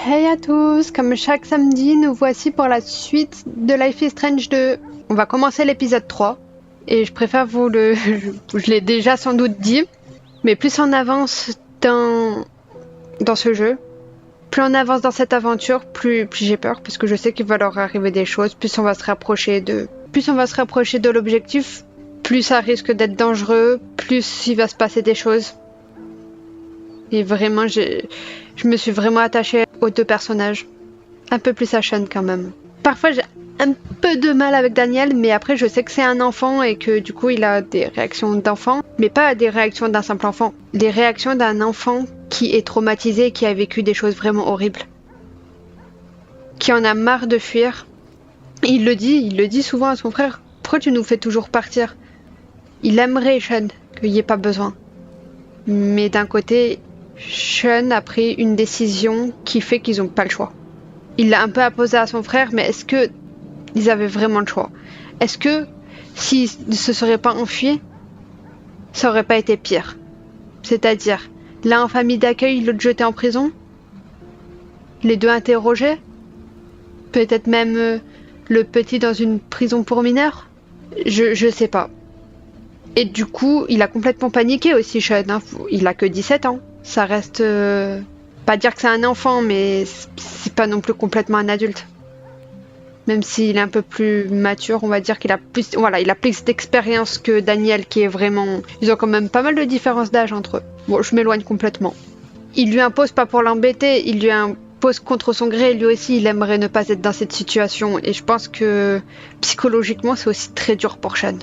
Hey à tous, comme chaque samedi, nous voici pour la suite de Life is Strange 2. On va commencer l'épisode 3, et je préfère je l'ai déjà sans doute dit, mais plus on avance dans ce jeu, plus on avance dans cette aventure, plus j'ai peur, parce que je sais qu'il va leur arriver des choses, plus on va se rapprocher de l'objectif, plus ça risque d'être dangereux, plus il va se passer des choses. Et vraiment, je me suis vraiment attachée aux deux personnages. Un peu plus à Sean quand même. Parfois, j'ai un peu de mal avec Daniel, mais après, je sais que c'est un enfant et que du coup, il a des réactions d'enfant, mais pas des réactions d'un simple enfant. Des réactions d'un enfant qui est traumatisé et qui a vécu des choses vraiment horribles. Qui en a marre de fuir. Il le dit souvent à son frère. Pourquoi tu nous fais toujours partir? Il aimerait, Sean, qu'il n'y ait pas besoin. Mais d'un côté, Sean a pris une décision qui fait qu'ils n'ont pas le choix. Il l'a un peu apposé à son frère, mais est-ce que ils avaient vraiment le choix? Est-ce que s'ils ne se seraient pas enfuis, ça aurait pas été pire? C'est-à-dire, l'un en famille d'accueil, l'autre jeté en prison? Les deux interrogés? Peut-être même le petit dans une prison pour mineurs? Je sais pas. Et du coup, il a complètement paniqué aussi, Sean. Hein. Il a que 17 ans. Ça reste... pas dire que c'est un enfant, mais c'est pas non plus complètement un adulte. Même s'il est un peu plus mature, on va dire qu'il a plus... Voilà, il a plus d'expérience que Daniel, qui est vraiment... Ils ont quand même pas mal de différences d'âge entre eux. Bon, je m'éloigne complètement. Il lui impose pas pour l'embêter, il lui impose contre son gré. Lui aussi, il aimerait ne pas être dans cette situation. Et je pense que psychologiquement, c'est aussi très dur pour Sean.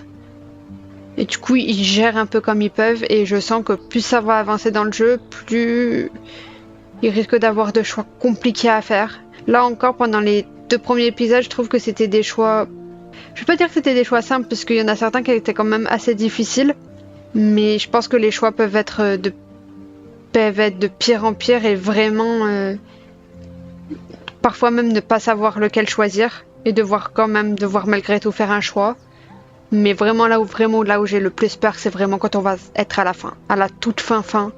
Et du coup, ils gèrent un peu comme ils peuvent, et je sens que plus ça va avancer dans le jeu, plus ils risquent d'avoir de choix compliqués à faire. Là encore, pendant les 2 premiers épisodes, je trouve que c'était des choix... Je vais pas dire que c'était des choix simples, parce qu'il y en a certains qui étaient quand même assez difficiles, mais je pense que les choix peuvent être de pire en pire, et vraiment... parfois même ne pas savoir lequel choisir, et devoir malgré tout faire un choix. Mais vraiment là où j'ai le plus peur, c'est vraiment quand on va être à la fin, à la toute fin.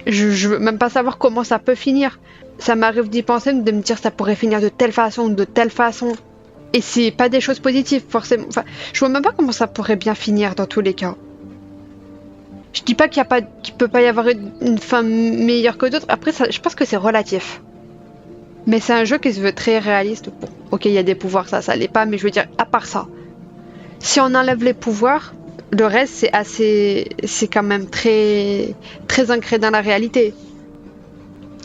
Je veux même pas savoir comment ça peut finir. Ça m'arrive d'y penser, de me dire ça pourrait finir de telle façon. Et c'est pas des choses positives, forcément. Enfin, je vois même pas comment ça pourrait bien finir dans tous les cas. Je dis pas qu'il peut pas y avoir une fin meilleure que d'autres. Après, ça, je pense que c'est relatif. Mais c'est un jeu qui se veut très réaliste. Bon, ok, il y a des pouvoirs, ça l'est pas, mais je veux dire, à part ça. Si on enlève les pouvoirs, le reste c'est quand même très ancré dans la réalité.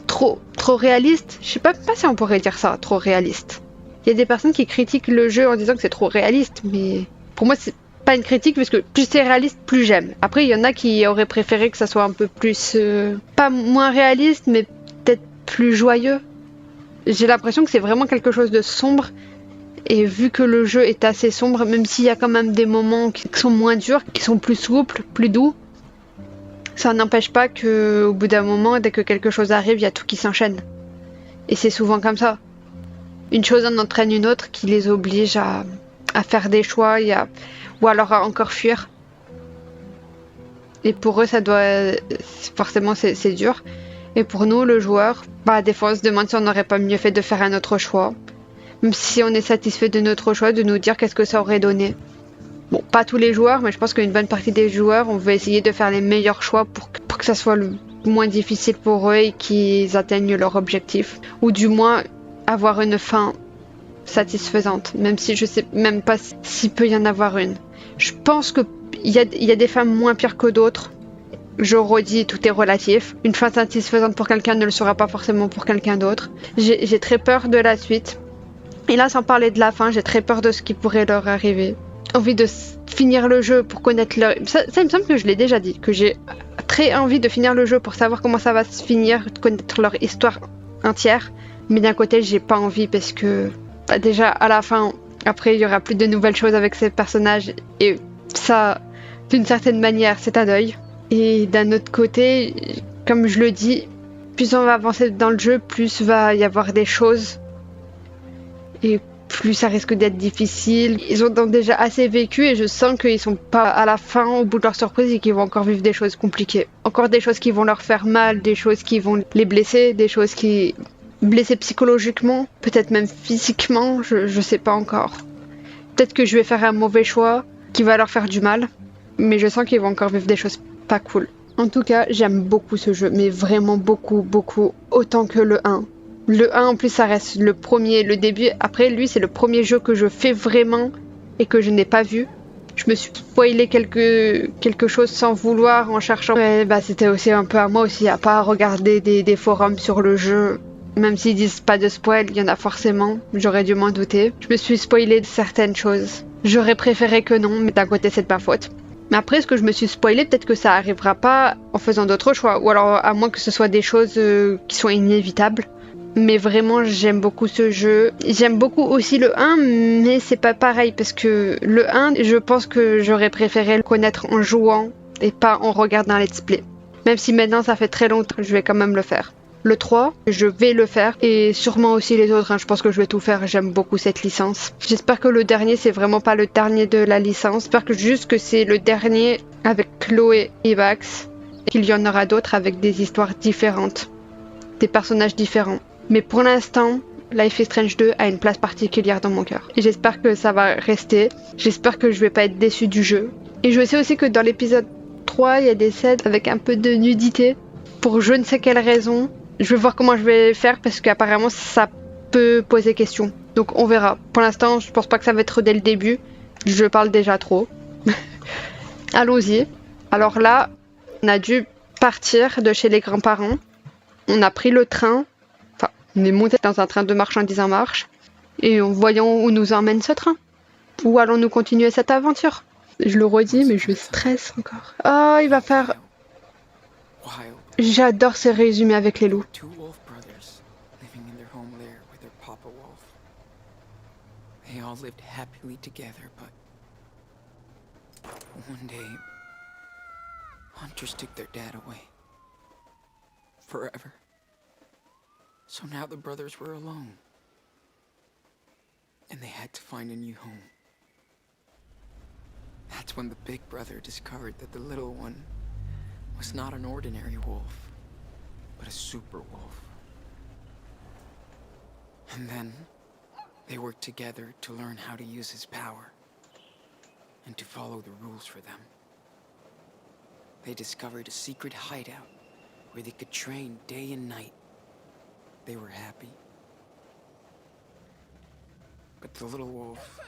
Trop réaliste. Je sais pas si on pourrait dire ça, trop réaliste. Il y a des personnes qui critiquent le jeu en disant que c'est trop réaliste, mais pour moi c'est pas une critique parce que plus c'est réaliste, plus j'aime. Après il y en a qui auraient préféré que ça soit un peu plus, pas moins réaliste, mais peut-être plus joyeux. J'ai l'impression que c'est vraiment quelque chose de sombre. Et vu que le jeu est assez sombre, même s'il y a quand même des moments qui sont moins durs, qui sont plus souples, plus doux, ça n'empêche pas qu'au bout d'un moment, dès que quelque chose arrive, il y a tout qui s'enchaîne. Et c'est souvent comme ça. Une chose en entraîne une autre qui les oblige à faire des choix ou alors à encore fuir. Et pour eux, forcément, c'est dur. Et pour nous, le joueur, des fois, on se demande si on n'aurait pas mieux fait de faire un autre choix. Même si on est satisfait de notre choix, de nous dire qu'est-ce que ça aurait donné. Bon, pas tous les joueurs, mais je pense qu'une bonne partie des joueurs, on veut essayer de faire les meilleurs choix pour que ça soit le moins difficile pour eux et qu'ils atteignent leur objectif. Ou du moins, avoir une fin satisfaisante, même si je sais même pas s'il peut y en avoir une. Je pense qu'il y a des fins moins pires que d'autres. Je redis, tout est relatif. Une fin satisfaisante pour quelqu'un ne le sera pas forcément pour quelqu'un d'autre. J'ai très peur de la suite. Et là, sans parler de la fin, j'ai très peur de ce qui pourrait leur arriver. Envie de finir le jeu pour connaître leur... Ça, il me semble que je l'ai déjà dit, que j'ai très envie de finir le jeu pour savoir comment ça va se finir, de connaître leur histoire entière. Mais d'un côté, j'ai pas envie parce que déjà à la fin, après, il y aura plus de nouvelles choses avec ces personnages. Et ça, d'une certaine manière, c'est un deuil. Et d'un autre côté, comme je le dis, plus on va avancer dans le jeu, plus va y avoir des choses. Et plus ça risque d'être difficile. Ils ont donc déjà assez vécu et je sens qu'ils sont pas à la fin, au bout de leur surprise, et qu'ils vont encore vivre des choses compliquées. Encore des choses qui vont leur faire mal, des choses qui vont les blesser, des choses qui blessé psychologiquement, peut-être même physiquement, je sais pas encore. Peut-être que je vais faire un mauvais choix qui va leur faire du mal, mais je sens qu'ils vont encore vivre des choses pas cool. En tout cas, j'aime beaucoup ce jeu, mais vraiment beaucoup, beaucoup, autant que le 1. Le 1, en plus, ça reste le premier, le début. Après, lui, c'est le premier jeu que je fais vraiment et que je n'ai pas vu. Je me suis spoilé quelque chose sans vouloir en cherchant. Et bah, c'était aussi un peu à moi aussi, à pas regarder des forums sur le jeu. Même s'ils disent pas de spoil, il y en a forcément. J'aurais dû m'en douter. Je me suis spoilé de certaines choses. J'aurais préféré que non, mais d'un côté, c'est de ma faute. Mais après, ce que je me suis spoilé, peut-être que ça arrivera pas en faisant d'autres choix. Ou alors, à moins que ce soit des choses qui sont inévitables. Mais vraiment, j'aime beaucoup ce jeu. J'aime beaucoup aussi le 1, mais c'est pas pareil parce que le 1, je pense que j'aurais préféré le connaître en jouant et pas en regardant un let's play. Même si maintenant ça fait très longtemps, je vais quand même le faire. Le 3, je vais le faire et sûrement aussi les autres, hein. Je pense que je vais tout faire, j'aime beaucoup cette licence. J'espère que le dernier, c'est vraiment pas le dernier de la licence. J'espère que juste que c'est le dernier avec Chloé et Max et qu'il y en aura d'autres avec des histoires différentes, des personnages différents. Mais pour l'instant, Life is Strange 2 a une place particulière dans mon cœur. Et j'espère que ça va rester. J'espère que je vais pas être déçue du jeu. Et je sais aussi que dans l'épisode 3, il y a des scènes avec un peu de nudité. Pour je ne sais quelle raison. Je vais voir comment je vais faire parce qu'apparemment ça peut poser question. Donc on verra. Pour l'instant, je pense pas que ça va être dès le début. Je parle déjà trop. Allons-y. Alors là, on a dû partir de chez les grands-parents. On a pris le train. Enfin, on est monté dans un train de marchandises en marche. Et en voyant où nous emmène ce train. Où allons-nous continuer cette aventure? Je le redis, mais je stresse encore. Oh, il va faire... J'adore ces résumés avec les loups. Two wolf brothers living in their home lair with their papa wolf. They all lived happily together, but one day, hunters took their dad away. Forever. So now the brothers were alone. And they had to find a new home. That's when the big brother discovered that the little one was not an ordinary wolf, but a super wolf. And then they worked together to learn how to use his power and to follow the rules for them. They discovered a secret hideout where they could train day and night. They were happy. But the little wolf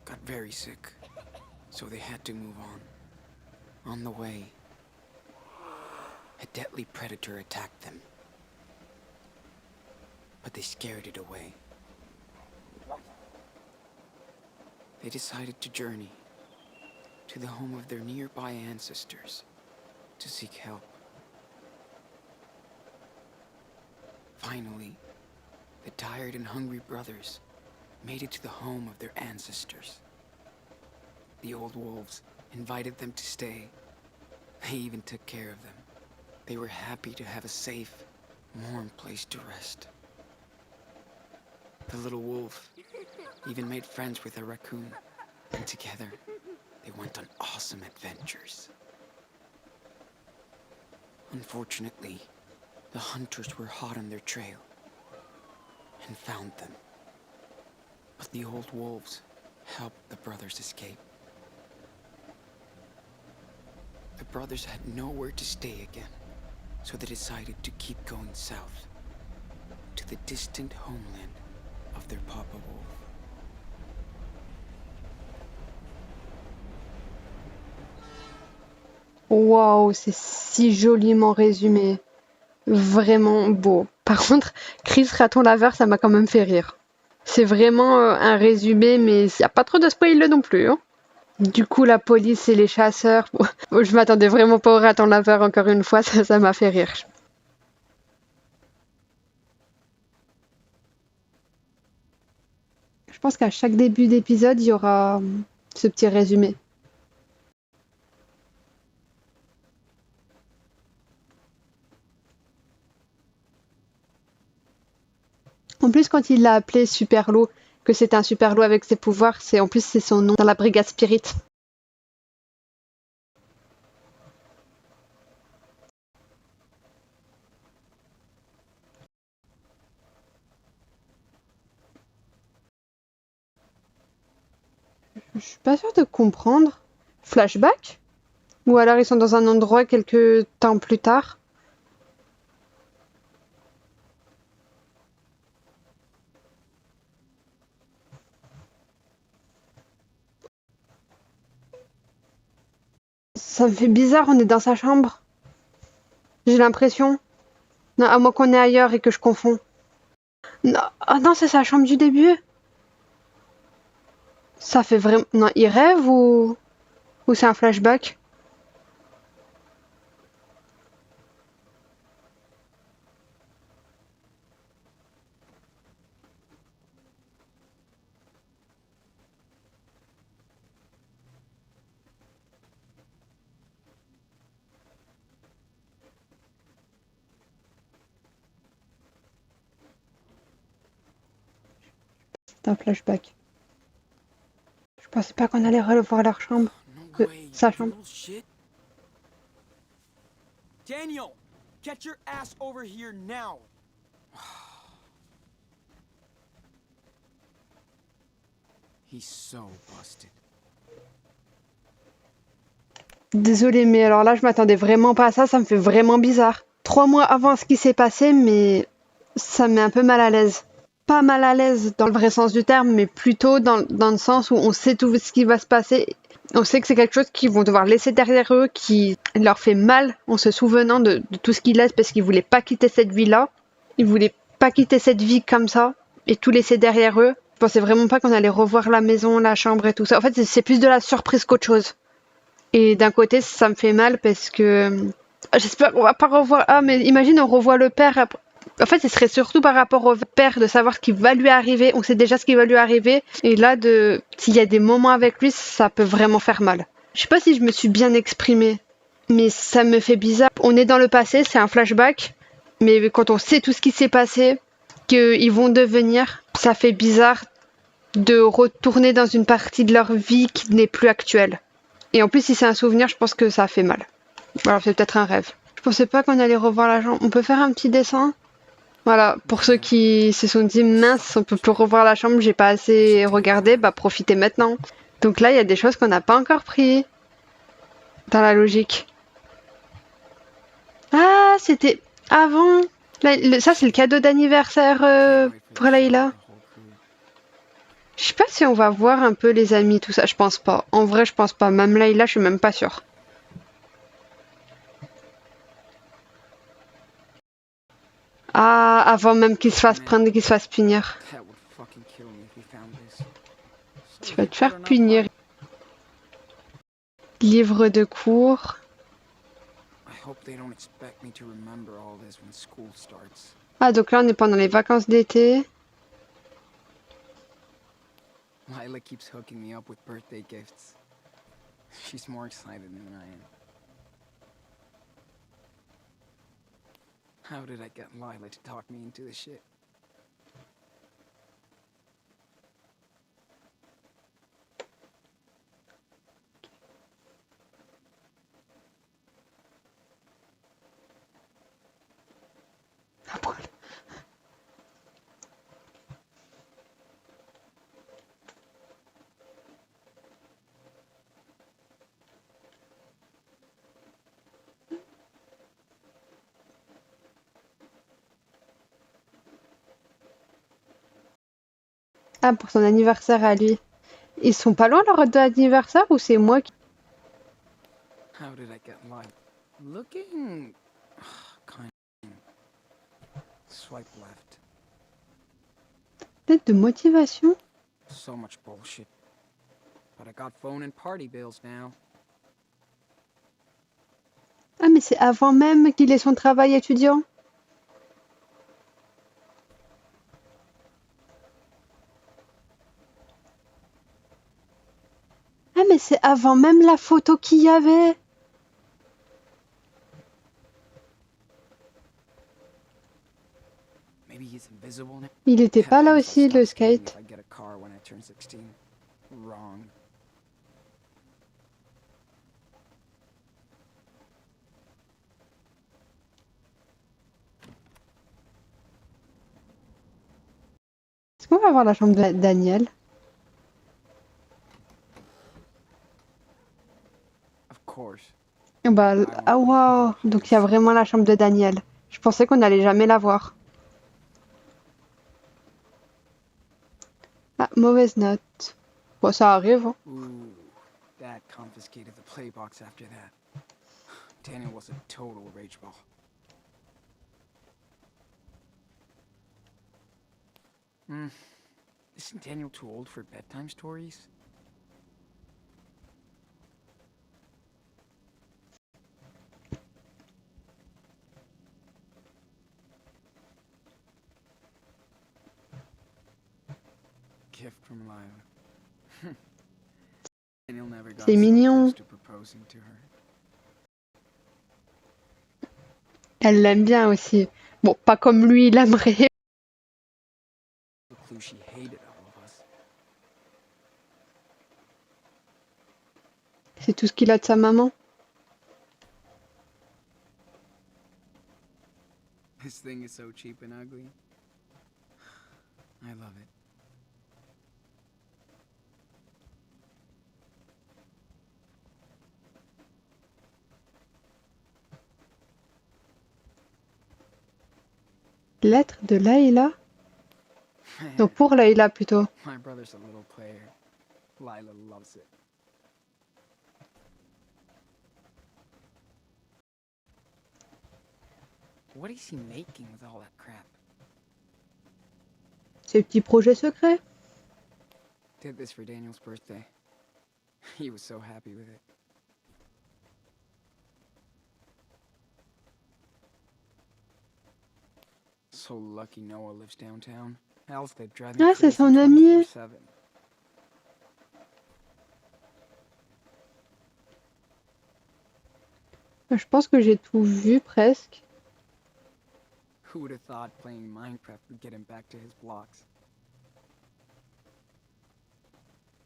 got very sick, so they had to move on. On the way, a deadly predator attacked them. But they scared it away. They decided to journey to the home of their nearby ancestors to seek help. Finally, the tired and hungry brothers made it to the home of their ancestors. The old wolves invited them to stay. They even took care of them. They were happy to have a safe, warm place to rest. The little wolf even made friends with a raccoon, and together they went on awesome adventures. Unfortunately, the hunters were hot on their trail and found them. But the old wolves helped the brothers escape. The brothers had nowhere to stay again, so they decided to keep going south, to the distant homeland of their papa wolf. Waouh, c'est si joliment résumé. Vraiment beau. Par contre, Chris Raton Laveur, ça m'a quand même fait rire. C'est vraiment un résumé, mais il n'y a pas trop de spoil non plus, hein. Du coup, la police et les chasseurs... Bon, je m'attendais vraiment pas au Raton Laveur, encore une fois, ça m'a fait rire. Je pense qu'à chaque début d'épisode, il y aura ce petit résumé. En plus, quand il l'a appelé Superloup, que c'était un super loup avec ses pouvoirs, en plus c'est son nom dans la brigade Spirit. Je suis pas sûre de comprendre. Flashback? Ou alors ils sont dans un endroit quelques temps plus tard? Ça me fait bizarre, on est dans sa chambre. J'ai l'impression. Non, à moins qu'on est ailleurs et que je confonds. Non, ah non, c'est sa chambre du début. Ça fait vraiment... Non, il rêve ou c'est un flashback? C'est un flashback. Je pensais pas qu'on allait revoir leur chambre. No way, Sa you chambre. little shit. Daniel, get your ass over here now. He's so busted. Désolée, mais alors là, je m'attendais vraiment pas à ça. Ça me fait vraiment bizarre. 3 mois avant ce qui s'est passé, mais ça me met un peu mal à l'aise. Pas mal à l'aise dans le vrai sens du terme, mais plutôt dans le sens où on sait tout ce qui va se passer. On sait que c'est quelque chose qu'ils vont devoir laisser derrière eux, qui leur fait mal en se souvenant de tout ce qu'ils laissent parce qu'ils voulaient pas quitter cette vie-là. Ils voulaient pas quitter cette vie comme ça et tout laisser derrière eux. Je pensais vraiment pas qu'on allait revoir la maison, la chambre et tout ça. En fait, c'est plus de la surprise qu'autre chose. Et d'un côté, ça me fait mal parce que j'espère qu'on va pas revoir. Ah, mais imagine, on revoit le père. En fait, ce serait surtout par rapport au père de savoir ce qui va lui arriver. On sait déjà ce qui va lui arriver. Et là, s'il y a des moments avec lui, ça peut vraiment faire mal. Je sais pas si je me suis bien exprimée, mais ça me fait bizarre. On est dans le passé, c'est un flashback. Mais quand on sait tout ce qui s'est passé, qu'ils vont devenir, ça fait bizarre de retourner dans une partie de leur vie qui n'est plus actuelle. Et en plus, si c'est un souvenir, je pense que ça fait mal. Alors, c'est peut-être un rêve. Je pensais pas qu'on allait revoir la chambre. On peut faire un petit dessin? Voilà, pour ceux qui se sont dit mince, on peut plus revoir la chambre, j'ai pas assez regardé, bah profitez maintenant. Donc là, il y a des choses qu'on n'a pas encore pris dans la logique. Ah, c'était avant. Là, ça, c'est le cadeau d'anniversaire pour Layla. Je sais pas si on va voir un peu les amis, tout ça. Je pense pas. En vrai, je pense pas. Même Layla, je suis même pas sûre. Ah, avant même qu'il se fasse prendre et qu'il se fasse punir. That would fucking kill me if we found this. Tu vas te faire punir. Livre de cours. I hope they don't expect me to remember all this when school starts. Ah, donc là, on est pendant les vacances d'été. Lila keeps hooking me up with birthday gifts. She's more excited than I am. How did I get Lila to talk me into this shit? Ah, pourquoi- Ah, pour son anniversaire à lui. Ils sont pas loin leur d'anniversaire ou c'est moi qui... How did I get Lila? Looking kind of. Swipe left. Peut-être de motivation? So much bullshit. But I got phone and party bills now. Ah, mais c'est avant même qu'il ait son travail étudiant. Ah, mais c'est avant même la photo qu'il y avait. Maybe he's invisible now. Il était pas là Heavens, I'll aussi, stop le skating skate. if I get a car when I turn 16. Wrong. Est-ce qu'on va voir la chambre de Daniel? course. Bah, ah waouh, donc il y a vraiment la chambre de Daniel. Je pensais qu'on n'allait jamais la voir. Ah, mauvaise note. Bon, ça arrive, hein. Ooh, Dad confiscated the playbox after that. Daniel was a total rage ball. Isn't Daniel too old for bedtime stories? Gift from Lila. Daniel never got C'est so mignon. close to proposing to her. Elle l'aime bien aussi. Bon, pas comme lui, il aimerait. The clue she hated all of us. C'est tout ce qu'il a de sa maman. This thing is so cheap and ugly. I love it. Lettre de Layla. Donc pour Layla plutôt. My brother's a little player. Lila loves it. What is he making with all that crap? Ses petits projets secrets. Did this for Daniel's birthday. He was so happy with it. So lucky Noah lives downtown. Else they'd drive me Ah, c'est crazy son ami. 24/7. Je pense que j'ai tout vu presque. Who would have thought playing Minecraft would get him back to his blocks?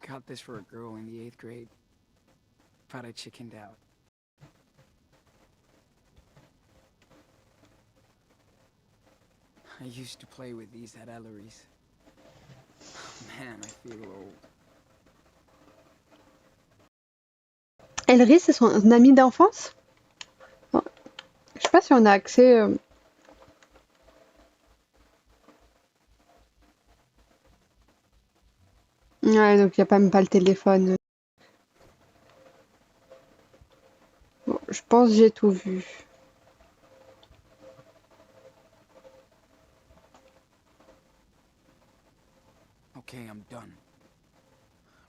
Got this for a girl in the 8th grade, but I chickened out. I used to play with these at Ellery's. Man, I feel old. Elry, c'est son ami d'enfance? Bon, je sais pas si on a accès. Ouais, donc il n'y a même pas le téléphone. Bon, je pense que j'ai tout vu. Okay, I'm done.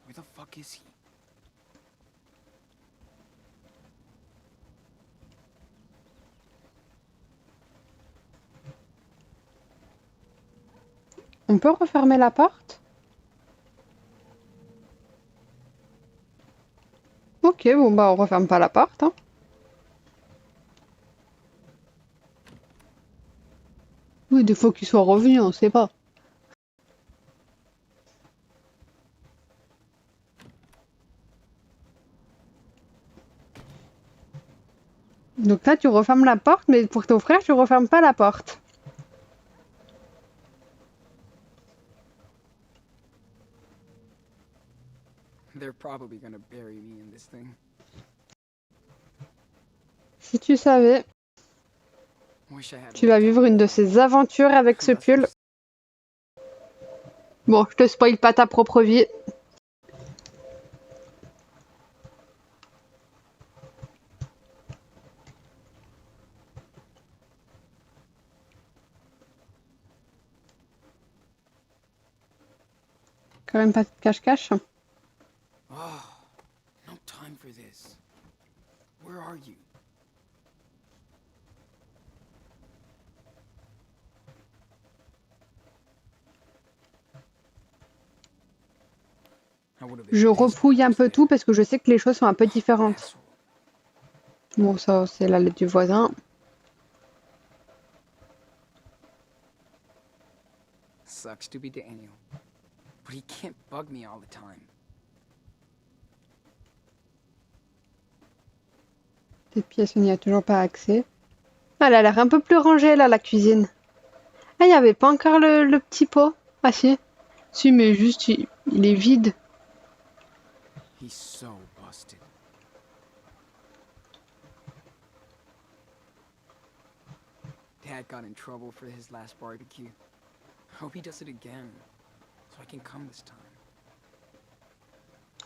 Where the fuck is he? On peut refermer la porte? Ok, bon bah on referme pas la porte, hein. Oui, des fois qu'il soit revenu, on sait pas. Donc là, tu refermes la porte, mais pour ton frère, tu refermes pas la porte. They're probably gonna bury me in this thing. Si tu savais, Wish I had tu more vas vivre time une de with him. ces aventures avec ce That's pull. Bon, je te spoil pas ta propre vie. Quand même pas de cache-cache. Oh, no time for this. Where are you? I would have been Je pissed if refouille I un was peu there. tout parce que je sais que les choses sont un peu différentes. Asshole. Bon, ça, c'est la lettre du voisin. Sucks to be Daniel. But he can't bug me all the time. Cette pièce, on n'y a toujours pas accès. Ah, elle a l'air un peu plus rangée, là, la cuisine. Ah, il n'y avait pas encore le petit pot. Ah, si. Si, mais juste, il est vide. He's so busted. Dad got in trouble for his last barbecue. Hope he does it again, so I can come this time.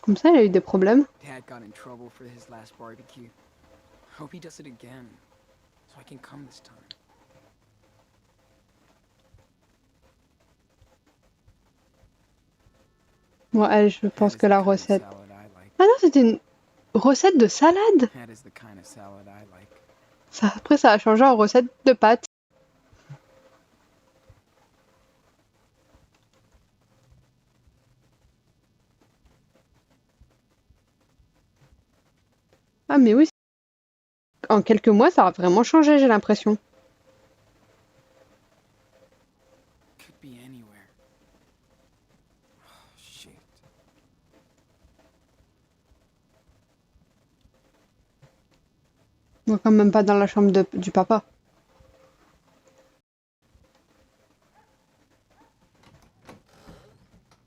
Comme ça, il a eu des problèmes. Dad got in trouble for his last barbecue. Hope he does it again, so I can come this time. Bon, elle, je pense That is que the la kind of recette... salad I like. Ah non, c'était une recette de salade. That is the kind of salad I like. Ça, après, ça a changé en recette de pâtes. Ah mais oui, en quelques mois, ça a vraiment changé, j'ai l'impression. Could be anywhere. Oh, shit. Bon, quand même pas dans la chambre du papa.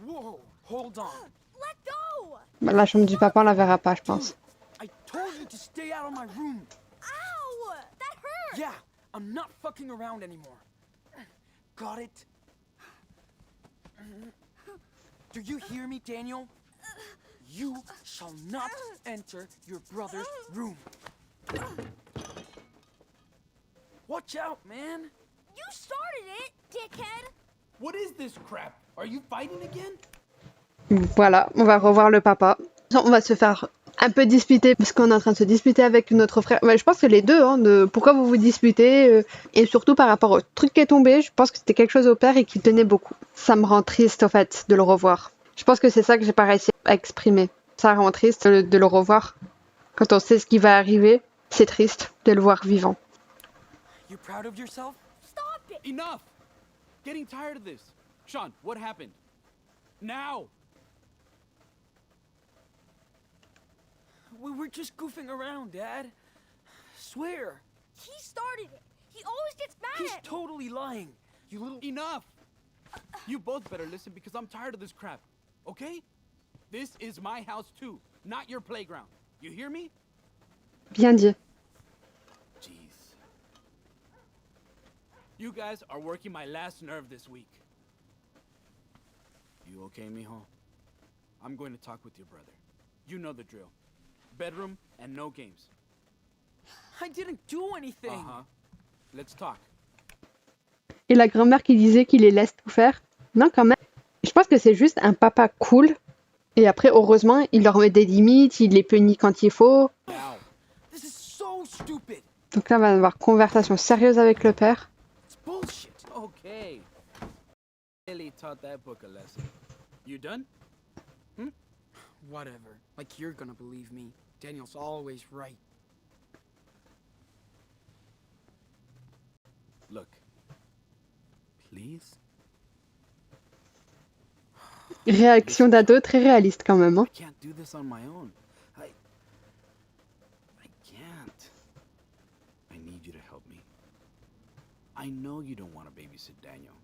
Whoa, hold on. Let go! Bah, la chambre du papa, on la verra pas, je pense. I told you to stay out of my room. Ow! That hurt! Yeah, I'm not fucking around anymore. Got it? Do you hear me, Daniel? You shall not enter your brother's room. Watch out, man. You started it, dickhead! What is this crap? Are you fighting again? Voilà, on va revoir le papa. On va se faire un peu disputer parce qu'on est en train de se disputer avec notre frère. Ouais, je pense que les deux, hein, de pourquoi vous vous disputez et surtout par rapport au truc qui est tombé, je pense que c'était quelque chose au père et qu'il tenait beaucoup. Ça me rend triste au fait de le revoir. Je pense que c'est ça que j'ai pas réussi à exprimer. Ça rend triste de le revoir. Quand on sait ce qui va arriver, c'est triste de le voir vivant. You proud of yourself? Stop it! Enough! Getting tired of this. Sean, what happened? Now! We were just goofing around, Dad. Swear. He started it! He always gets mad He's at me! totally lying. You little... Enough! You both better listen because I'm tired of this crap. Okay? This is my house too, not your playground. You hear me? Bien dit. Jeez. You guys are working my last nerve this week. You okay, mijo? I'm going to talk with your brother. You know the drill. Bedroom and no games. I didn't do anything. Uh-huh. Let's talk. Et la grand-mère qui disait qu'il les laisse tout faire. Non, quand même. Je pense que c'est juste un papa cool. Et après, heureusement, il leur met des limites, il les punit quand il faut. Now. This is so stupid. Donc là, on va avoir conversation sérieuse avec le père. It's bullshit. Okay. Ellie taught that book a lesson. You done? Whatever. Like you're gonna believe me. Daniel's always right. Look. Please? Réaction d'ado très réaliste quand même. Hein. I can't do this on my own. I can't. I need you to help me. I know you don't want to babysit Daniel.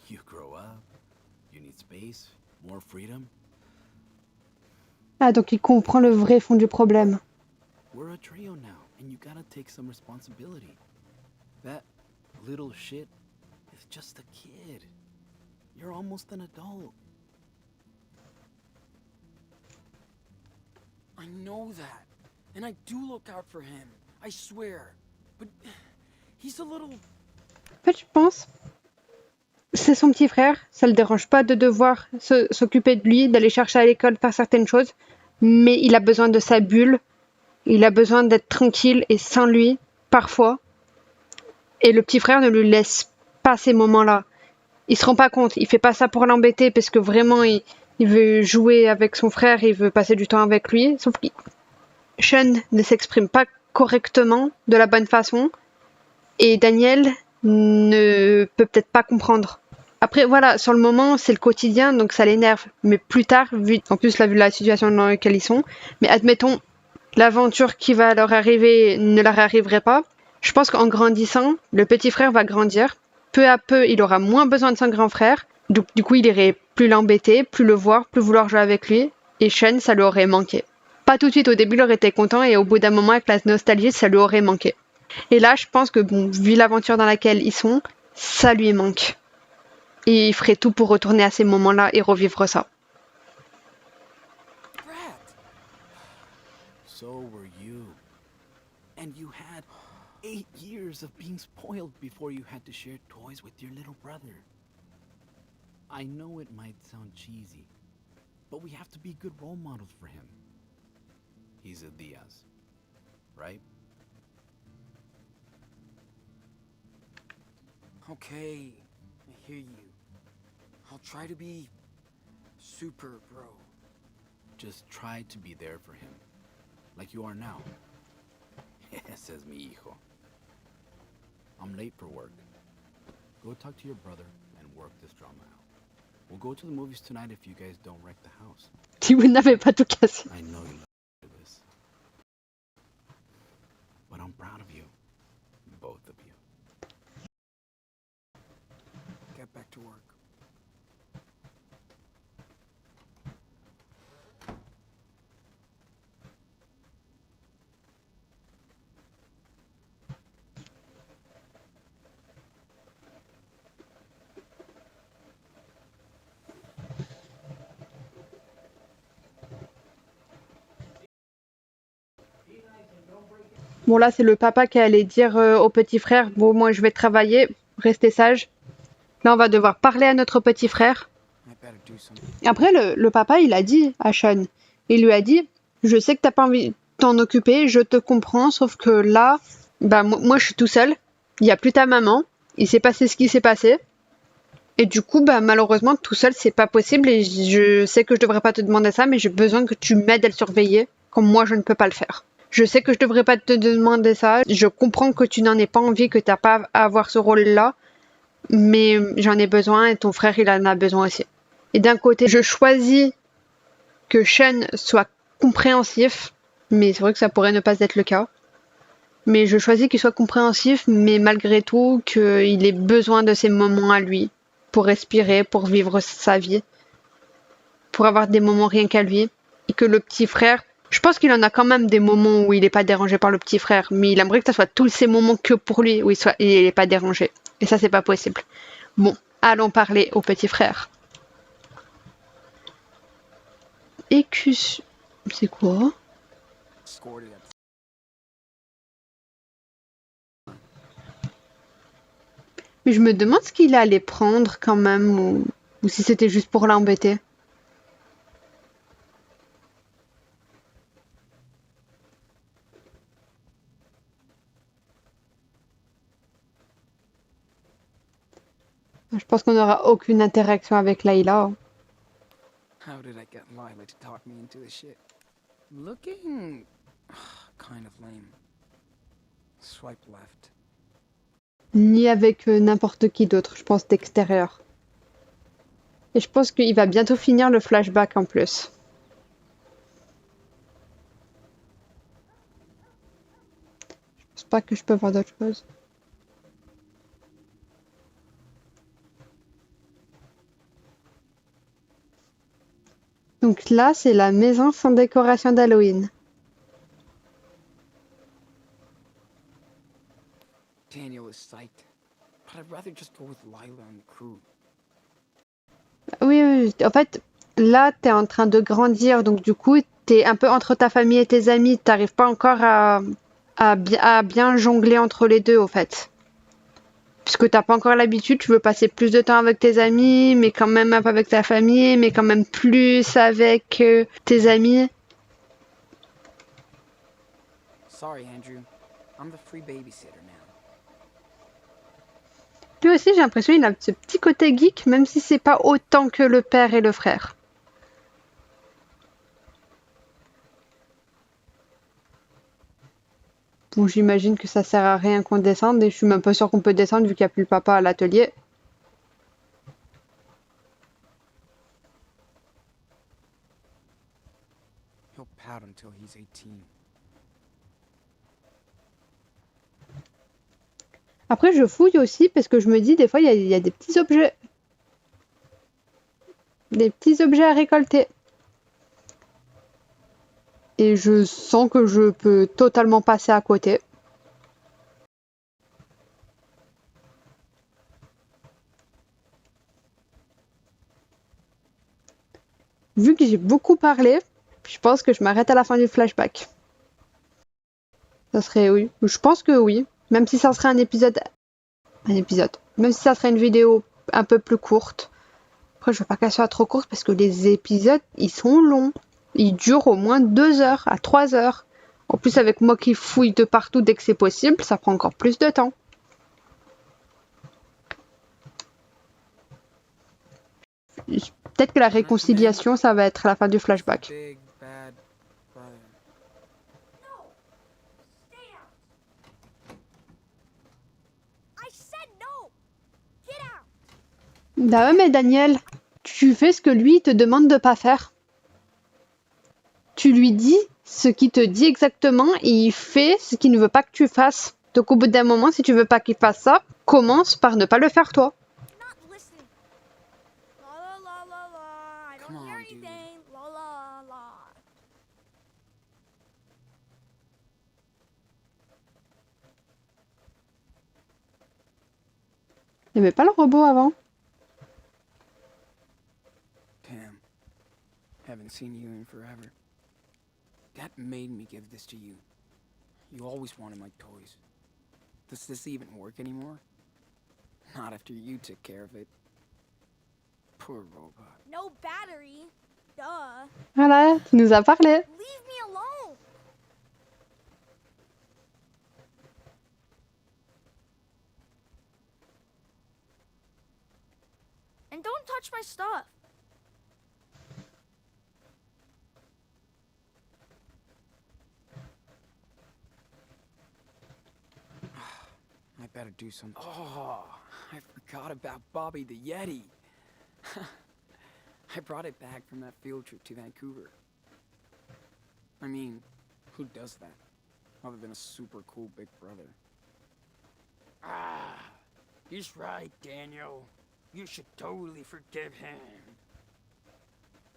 You grow up. You need space, more freedom. Ah, donc il comprend le vrai fond du problème. We're a trio now, and you gotta take some responsibility. That little shit is just a kid. You're almost an adult. I know that. And I do look out for him. I swear. But he's a little... En fait, je pense, c'est son petit frère, ça le dérange pas de devoir s'occuper de lui, d'aller chercher à l'école, faire certaines choses, mais il a besoin de sa bulle, il a besoin d'être tranquille et sans lui, parfois. Et le petit frère ne lui laisse pas ces moments-là. Il se rend pas compte, il fait pas ça pour l'embêter parce que vraiment il veut jouer avec son frère, il veut passer du temps avec lui, sauf que Sean ne s'exprime pas correctement, de la bonne façon, et Daniel ne peut peut-être pas comprendre. Après, voilà, sur le moment, c'est le quotidien, donc ça l'énerve. Mais plus tard, en plus, là, vu la situation dans laquelle ils sont, mais admettons, l'aventure qui va leur arriver ne leur arriverait pas. Je pense qu'en grandissant, le petit frère va grandir. Peu à peu, il aura moins besoin de son grand frère. Du coup, il irait plus l'embêter, plus le voir, plus vouloir jouer avec lui. Et Sean, ça lui aurait manqué. Pas tout de suite, au début, il aurait été content, et au bout d'un moment, avec la nostalgie, ça lui aurait manqué. Et là, je pense que, bon, vu l'aventure dans laquelle ils sont, ça lui manque. Et il ferait tout pour retourner à ces moments-là et revivre ça. Brat! So were you. And you had 8 years of being spoiled before you had to share toys with your little brother. I know it might sound cheesy, but we have to be good role models for him. He's a Diaz, right? Okay, I hear you. I'll try to be super, bro. Just try to be there for him, like you are now. Says mi hijo. I'm late for work. Go talk to your brother and work this drama out. We'll go to the movies tonight if you guys don't wreck the house. Si vous n'avez pas tout cassé. I know you love this. But I'm proud of you. Both of you. Get back to work. Bon, là, c'est le papa qui allait dire au petit frère, bon, moi, je vais travailler, restez sage. Là, on va devoir parler à notre petit frère. I better do something. Après, le papa, il a dit à Sean, il lui a dit, je sais que t'as pas envie de t'en occuper, je te comprends, sauf que là, bah, moi, je suis tout seul, il n'y a plus ta maman, il s'est passé ce qui s'est passé. Et du coup, bah, malheureusement, tout seul, c'est pas possible, et je sais que je devrais pas te demander ça, mais j'ai besoin que tu m'aides à le surveiller, comme moi, je ne peux pas le faire. Je sais que je devrais pas te demander ça. Je comprends que tu n'en aies pas envie, que t'as pas à avoir ce rôle-là. Mais j'en ai besoin et ton frère, il en a besoin aussi. Et d'un côté, je choisis que Sean soit compréhensif. Mais c'est vrai que ça pourrait ne pas être le cas. Mais je choisis qu'il soit compréhensif, mais malgré tout, qu'il ait besoin de ces moments à lui. Pour respirer, pour vivre sa vie. Pour avoir des moments rien qu'à lui. Et que le petit frère... Je pense qu'il en a quand même des moments où il n'est pas dérangé par le petit frère, mais il aimerait que ça soit tous ces moments que pour lui où il n'est pas dérangé. Et ça, c'est pas possible. Bon, allons parler au petit frère. Écus... C'est quoi? Scored it up. Mais je me demande ce qu'il allait prendre quand même, ou si c'était juste pour l'embêter. Je pense qu'on n'aura aucune interaction avec Layla. How did I get Lila to talk me into this shit? Looking kind of lame. Swipe left. Ni avec n'importe qui d'autre, je pense d'extérieur. Et je pense qu'il va bientôt finir le flashback en plus. Je pense pas que je peux voir d'autre chose. Donc là, c'est la maison sans décoration d'Halloween. Daniel is psyched, but I'd rather just go with Lila and the crew. Oui, oui, en fait, là, t'es en train de grandir, donc du coup, t'es un peu entre ta famille et tes amis. T'arrives pas encore à bien jongler entre les deux, au fait. Puisque t'as pas encore l'habitude, tu veux passer plus de temps avec tes amis, mais quand même un peu avec ta famille, mais quand même plus avec tes amis. Sorry, Andrew. I'm the free babysitter now. Lui aussi, j'ai l'impression qu'il a ce petit côté geek, même si c'est pas autant que le père et le frère. Bon, j'imagine que ça sert à rien qu'on descende, et je suis même pas sûre qu'on peut descendre vu qu'il n'y a plus le papa à l'atelier. He'll pout until he's 18. Après, je fouille aussi parce que je me dis, des fois, il y a des petits objets. Des petits objets à récolter. Et je sens que je peux totalement passer à côté. vu que j'ai beaucoup parlé, je pense que je m'arrête à la fin du flashback. Ça serait oui. Je pense que oui. Même si ça serait un épisode. Même si ça serait une vidéo un peu plus courte. Après, je veux pas qu'elle soit trop courte parce que les épisodes, ils sont longs. Ils durent au moins 2 heures à 3 heures. En plus, avec moi qui fouille de partout dès que c'est possible, ça prend encore plus de temps. Peut-être que la réconciliation, ça va être à la fin du flashback. Big bad brother. No! Stay out! I said no! Get out! Bah ouais, mais Daniel, tu fais ce que lui te demande de pas faire. Tu lui dis ce qu'il te dit exactement et il fait ce qu'il ne veut pas que tu fasses. Donc au bout d'un moment, si tu veux pas qu'il fasse ça, commence par ne pas le faire toi. You're not listening. La la la la la. I Come don't hear on, dude. anything. La la la. T'aimais pas le robot avant? Tam, haven't seen you in forever. Dad made me give this to you. You always wanted my toys. Does this even work anymore? Not after you took care of it. Poor robot. No battery. Duh. Voilà, tu nous as parlé. Leave me alone. And don't touch my stuff. I better do something. Oh, I forgot about Bobby the Yeti. I brought it back from that field trip to Vancouver. I mean, who does that? Other than a super cool big brother. Ah, he's right, Daniel. You should totally forgive him.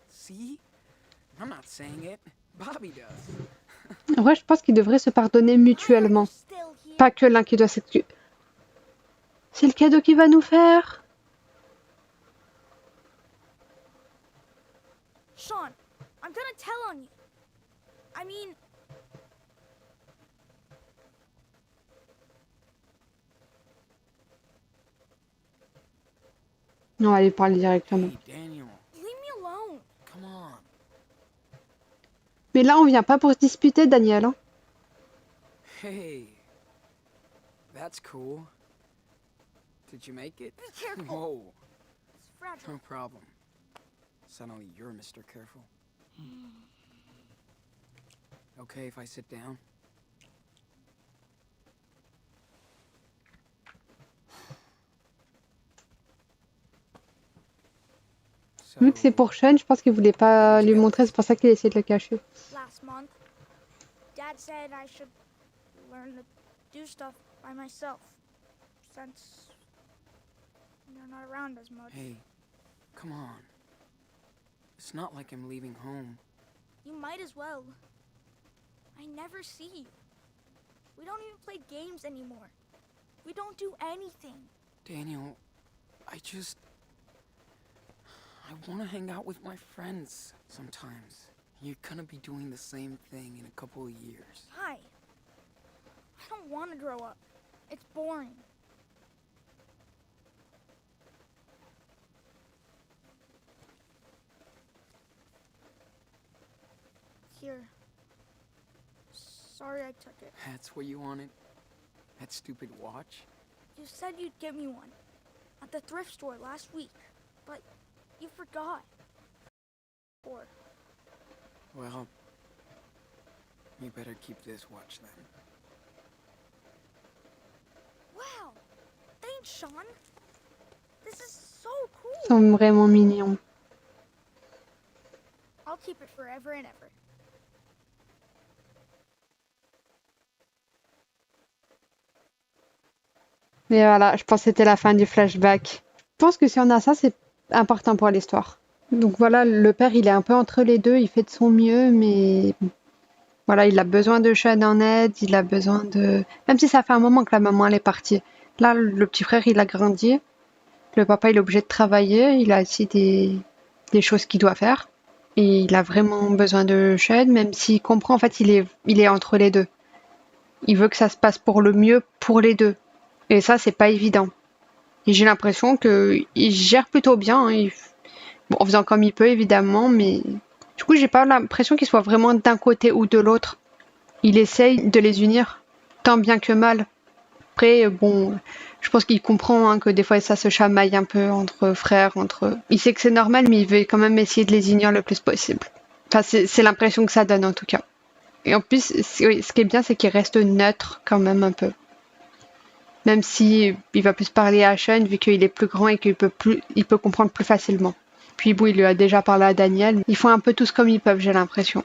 See? I'm not saying it. Bobby does. En vrai, je pense qu'ils devraient se pardonner Why are you mutuellement. still here? Pas que l'un qui doit s'excuser. C'est le cadeau qu'il va nous faire. Sean, I'm gonna tell on you. I mean, Non, on va lui parler directement. Hey, Daniel, leave me alone. come on. Mais là, on vient pas pour se disputer, Daniel. Hein. Hey. That's cool. Did you make it? Be careful. Whoa, It's fragile. no problem. Suddenly you're Mr. Careful. Okay if I sit down? Vu que c'est pour Sean, je pense qu'il voulait pas lui montrer, c'est pour ça qu'il a essayé de le cacher. Last month, Dad said I should learn to do stuff by myself since you're not around as much. Hey, come on. It's not like I'm leaving home. You might as well. I never see you. We don't even play games anymore. We don't do anything. Daniel, I want to hang out with my friends sometimes. You're gonna be doing the same thing in a couple of years. Hi. I don't want to grow up. It's boring. Here. Sorry I took it. That's what you wanted? That stupid watch? You said you'd give me one at the thrift store last week, but you forgot. Or Well, you better keep this watch then. wow, thanks, Sean. This is so Ils cool. sont vraiment mignons. I'll keep it forever and ever. Mais voilà, je pense que c'était la fin du flashback. Je pense que si on a ça, c'est important pour l'histoire. Donc voilà, le père, il est un peu entre les deux, il fait de son mieux, mais voilà, il a besoin de Sean en aide, il a besoin de... Même si ça fait un moment que la maman, elle est partie. Là, le petit frère, il a grandi. Le papa, il est obligé de travailler, il a aussi des choses qu'il doit faire. Et il a vraiment besoin de Sean, même s'il comprend, en fait, il est entre les deux. Il veut que ça se passe pour le mieux pour les deux. Et ça, c'est pas évident. Et j'ai l'impression qu'il gère plutôt bien, hein. Bon, en faisant comme il peut, évidemment, mais du coup, j'ai pas l'impression qu'il soit vraiment d'un côté ou de l'autre. Il essaye de les unir, tant bien que mal. Après, bon, je pense qu'il comprend hein, que des fois ça se chamaille un peu entre frères, Il sait que c'est normal, mais il veut quand même essayer de les unir le plus possible. Enfin, c'est l'impression que ça donne en tout cas. Et en plus, ce qui est bien, c'est qu'il reste neutre quand même un peu. Même si il va plus parler à Sean vu qu'il est plus grand et qu'il peut comprendre plus facilement. Puis bon, il lui a déjà parlé à Daniel. Ils font un peu tous comme ils peuvent, j'ai l'impression.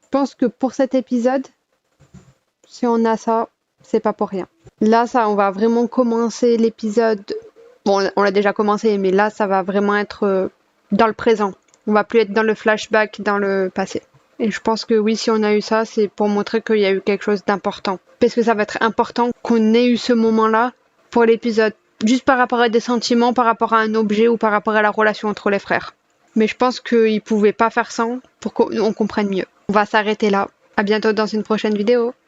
Je pense que pour cet épisode, si on a ça, c'est pas pour rien. Là, ça, on va vraiment commencer l'épisode. Bon, on l'a déjà commencé, mais là, ça va vraiment être dans le présent. On va plus être dans le flashback, dans le passé. Et je pense que oui, si on a eu ça, c'est pour montrer qu'il y a eu quelque chose d'important. Parce que ça va être important qu'on ait eu ce moment-là pour l'épisode. Juste par rapport à des sentiments, par rapport à un objet ou par rapport à la relation entre les frères. Mais je pense qu'ils pouvaient pas faire ça pour qu'on comprenne mieux. On va s'arrêter là. À bientôt dans une prochaine vidéo.